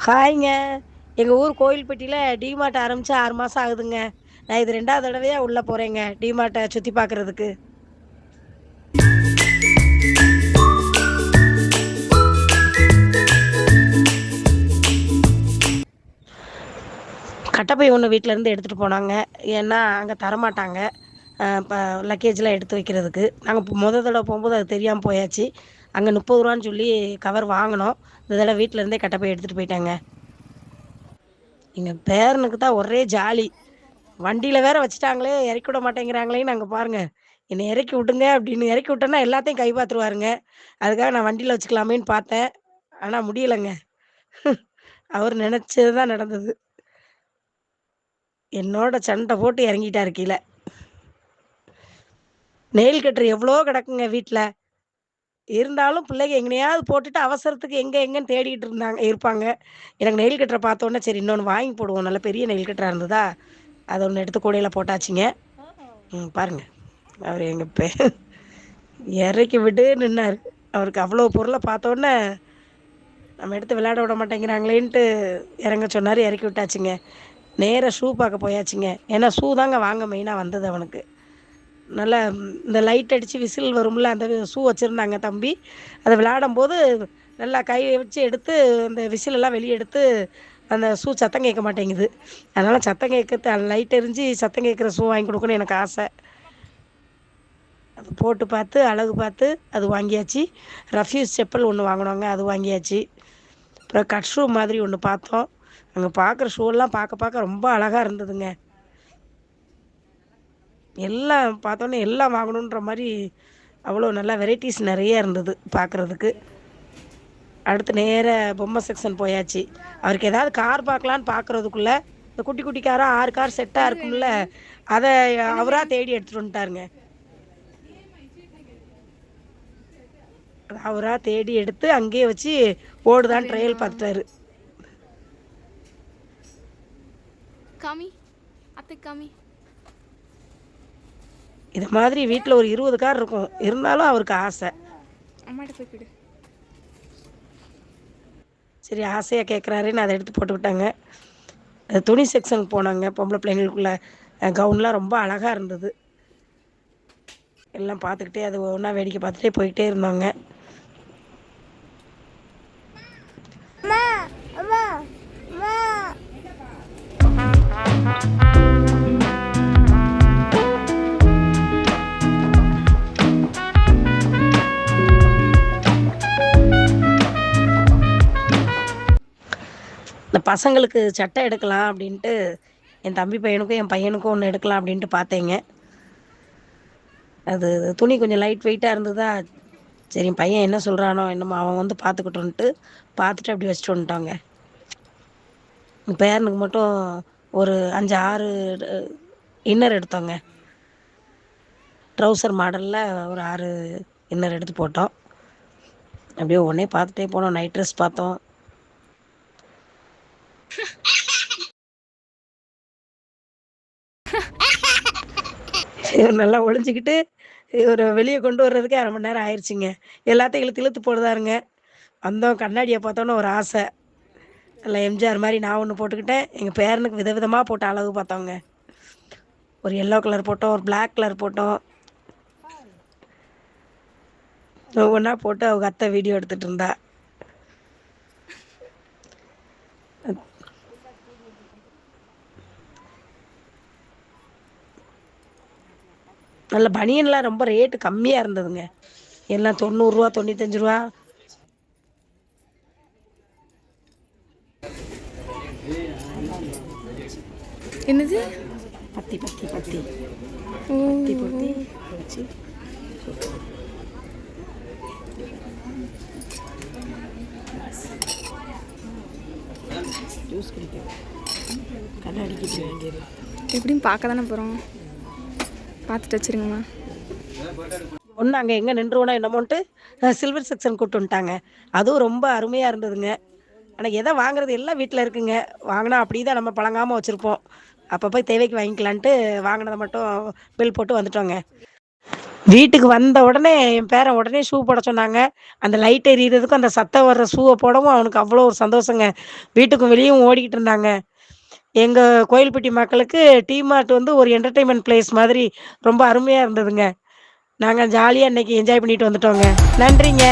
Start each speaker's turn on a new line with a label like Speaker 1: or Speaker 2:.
Speaker 1: ஹாய்ங்க. எங்க ஊர் கோயில்பட்டியில டிமார்ட் ஆரம்பிச்சு 6 மாசம் ஆகுதுங்க. நான் இது 2வது தடவையா உள்ள போறேங்க. டிமார்ட்ட சுத்தி பார்க்கறதுக்கு. கட்டப்பை ஒண்ணு வீட்லருந்து எடுத்துட்டு போனாங்க. ஏன்னா, அங்க தரமாட்டாங்க. இப்ப லக்கேஜ்லாம் எடுத்து வைக்கிறதுக்கு. நாங்க தடவ போம்போது அது தெரியாம போயாச்சு. அங்க ரூ. 30ன்னு சொல்லி கவர் வாங்குனோம். இந்த தடவ வீட்ல இருந்தே கட்டப்பை எடுத்துட்டு போயிட்டேங்க. எங்க பேரனுக்கு தான் ஒரே ஜாலி. வண்டியில வேற வச்சுட்டாங்களே, இறக்கி விட மாட்டேங்கிறாங்களேன்னு அங்க பாருங்க. "என்னை இறக்கி விடுங்க" அப்படின்னு இறக்கி விட்டேன்னா எல்லாத்தையும் கை பார்த்துருவாருங்க. அதுக்காக நான் வண்டியில வச்சுக்கலாமேன்னு பார்த்தேன். ஆனா முடியலங்க. அவர் நெனச்சது தான் நடந்தது. என்னோட சண்ட போட்டு இறங்கிட்டாரு கீழ. நெயில் கட்டர் எவ்வளோ கிடக்குங்க வீட்ல. இருந்தாலும் பிள்ளைக எங்கனையாவது போட்டுட்டு அவசரத்துக்கு எங்க எங்கன்னு தேடிட்டு இருப்பாங்க. எனக்கு நெயில் கட்டர பார்த்தோன்னே, சரி இன்னொன்னு வாங்கி போடுவோம். நல்ல பெரிய நெயில் கட்டரா இருந்ததா, அத ஒண்ணு எடுத்து கூடையில போட்டாச்சுங்க. பாருங்க. அவரு எங்க இறக்கி விடு நின்னாரு. அவருக்கு அவ்வளோ பொருள பார்த்தோன்னே, நம்ம எடுத்து விளையாட விட மாட்டேங்கிறாங்களேன்ட்டு இறங்க சொன்னாரு. இறக்கி விட்டாச்சுங்க. நேரா ஷூ பார்க்க போயாச்சுங்க. ஏன்னா ஷூ தாங்க வாங்க மெயினா வந்தது அவனுக்கு. நல்லா இந்த லைட் அடிச்சு விசில் வரும்ல, அந்த ஷூ வச்சிருந்தாங்க தம்பி. அத விளையாடும்போது நல்லா கை வச்சு எடுத்து அந்த விசில் எல்லாம் வெளிய எடுத்து, அந்த ஷூ சத்தம் கேட்க மாட்டேங்குது. அதனால சத்தம் கேட்கறது லைட் எரிஞ்சு சத்தம் கேட்கிற ஷூ வாங்கி குடுக்கணும்னு எனக்கு ஆசை. அது போட்டு பார்த்து, அழகு பார்த்து அது வாங்கியாச்சு. ரஃப்யூஸ் செப்பல் ஒண்ணு வாங்குனோங்க. அது வாங்கியாச்சு. அப்புறம் கட் ஷூ மாதிரி ஒண்ணு பார்த்தோம். அங்க பார்க்குற ஷூலாம் பார்க்க பார்க்க ரொம்ப அழகா இருந்ததுங்க. எல்லாம் பார்த்தோன்னே எல்லாம் வாங்கணுன்ற மாரி அவ்வளோ நல்லா வெரைட்டீஸ் நெறைய இருந்தது பார்க்குறதுக்கு. அடுத்து நேரா பொம்மை செக்ஷன் போயாச்சு. அவருக்கு ஏதாவது கார் பார்க்கலான்னு பார்க்குறதுக்குள்ள, இந்த குட்டி குட்டி காரா 6 கார் செட்டா
Speaker 2: என்னது
Speaker 1: இருக்கும்ல,
Speaker 2: வேணும்?
Speaker 1: அத
Speaker 2: என்ன
Speaker 1: அவரா
Speaker 2: வேணும்?
Speaker 1: தேடி எடுத்துட்டு வந்துட்டாருங்க. அவரா தேடி எடுத்து அங்கேயே வச்சு
Speaker 2: இது
Speaker 1: ஓடுதான்னு ட்ரையல்
Speaker 2: வேணுமா?
Speaker 1: பார்த்துட்டாரு.
Speaker 2: காமி. அத்தை காமி.
Speaker 1: இத மாதிரி வீட்ல ஒரு 20 கார் இருக்கும். இருந்தாலும் அவருக்கு ஆசை.
Speaker 2: அம்மாட்ட போய் கொடு.
Speaker 1: சரி ஆசையா கேட்குறாரேன்னு அத எடுத்து போட்டு விட்டாங்க. துணி செக்ஷனுக்கு போனாங்க. பொம்பள பிள்ளைங்களுக்குள்ள கவுன்லாம் ரொம்ப அழகா இருந்தது. எல்லாம் பார்த்துக்கிட்டே அது ஒவ்வொன்னா வேடிக்கை பார்த்துட்டே போயிட்டே இருந்தோங்க.
Speaker 3: அம்மா அம்மா அம்மா
Speaker 1: இந்த பசங்களுக்கு சட்டை எடுக்கலாம் அப்படின்ட்டு, என் தம்பி பையனுக்கும், என் பையனுக்கும் ஒண்ணு எடுக்கலாம் அப்படின்ட்டு பார்த்தேங்க. அது துணி கொஞ்சம் லைட் வெயிட்டா இருந்ததா, சரி என் பையன் என்ன சொல்றானோ என்னமோ அவன் வந்து பார்த்துக்கட்டுன்ட்டு, பார்த்துட்டு அப்படியே வச்சுட்டு வந்துட்டோங்க. என் பேரனுக்கு மட்டும் ஒரு 5, 6 இன்னர் எடுத்தோங்க. ட்ரவுசர் மாடல்ல ஒரு 6 இன்னர் எடுத்து போட்டோம். அப்படியே ஒவ்வொன்னே பார்த்துட்டே போனோம். நைட் ட்ரெஸ் பார்த்தோம். இவர் நல்லா ஒளிஞ்சுக்கிட்டு, இவர வெளிய கொண்டு வர்றதுக்கே 1/2 மணி நேரம் ஆயிருச்சுங்க. எல்லாத்தையும் இழுத்து இழுத்து போடுதாருங்க. வந்தோம் கண்ணாடிய பார்த்தோன்னே ஒரு ஆசை. நல்லா எம்ஜிஆர் மாரி நான் ஒண்ணு போட்டுக்கிட்டேன். எங்க பேரனுக்கு விதவிதமா போட்டு அழகு பார்த்தோங்க. ஒரு எல்லோ கலர் போட்டோம், ஒரு பிளாக் கலர் போட்டோம். ஒவ்வொன்னா போட்டு அவங்க அத்தை வீடியோ எடுத்துட்டு இருந்தா. நல்ல பனியன்லாம் ரொம்ப ரேட் கம்மியா இருந்ததுங்க. எல்லாம் ரூ. 90 ரூ. 95.
Speaker 2: என்னது?
Speaker 1: பத்தி பத்தி பத்தி
Speaker 2: ஓ
Speaker 1: பத்தி பொருத்தி வச்சு ஜூஸ் குடிக்கும். கண்ணாடிக்கிட்டு வேண்டியது.
Speaker 2: எப்படியும் பார்க்க தானே போகிறோம். பார்த்துட்டு வச்சிருங்கம்மா.
Speaker 1: ஒண்ணு அங்க எங்க நின்றுவோனோ என்னமோன்ட்டு சில்வர் செக்ஷன் கூட்டு வந்துட்டாங்க. அதுவும் ரொம்ப அருமையா இருந்ததுங்க. ஆனா எத வாங்குறது எல்லாம் வீட்ல இருக்குங்க. வாங்குனா அப்படிதான் நம்ம பழங்காம வச்சிருப்போம். அப்ப போய் தேவைக்கு வாங்கிக்கலான்ட்டு வாங்குனத மட்டும் பில் போட்டு வந்துட்டோங்க. வீட்டுக்கு வந்த உடனே என் பேரன் உடனே ஷூ போட சொன்னாங்க. அந்த லைட் எரியிறதுக்கும், அந்த சத்தம் வர்ற ஷூவ போடவும் அவனுக்கு அவ்வளோ ஒரு சந்தோஷங்க. வீட்டுக்கும் வெளியவும் ஓடிக்கிட்டு இருந்தாங்க. எங்க கோயில்பட்டி மக்களுக்கு டீ மார்ட் வந்து ஒரு என்டர்டெயின்மென்ட் பிளேஸ் மாதிரி ரொம்ப அருமையா இருந்ததுங்க. நாங்க ஜாலியா இன்னைக்கு என்ஜாய் பண்ணிட்டு வந்துட்டோங்க. நன்றிங்க.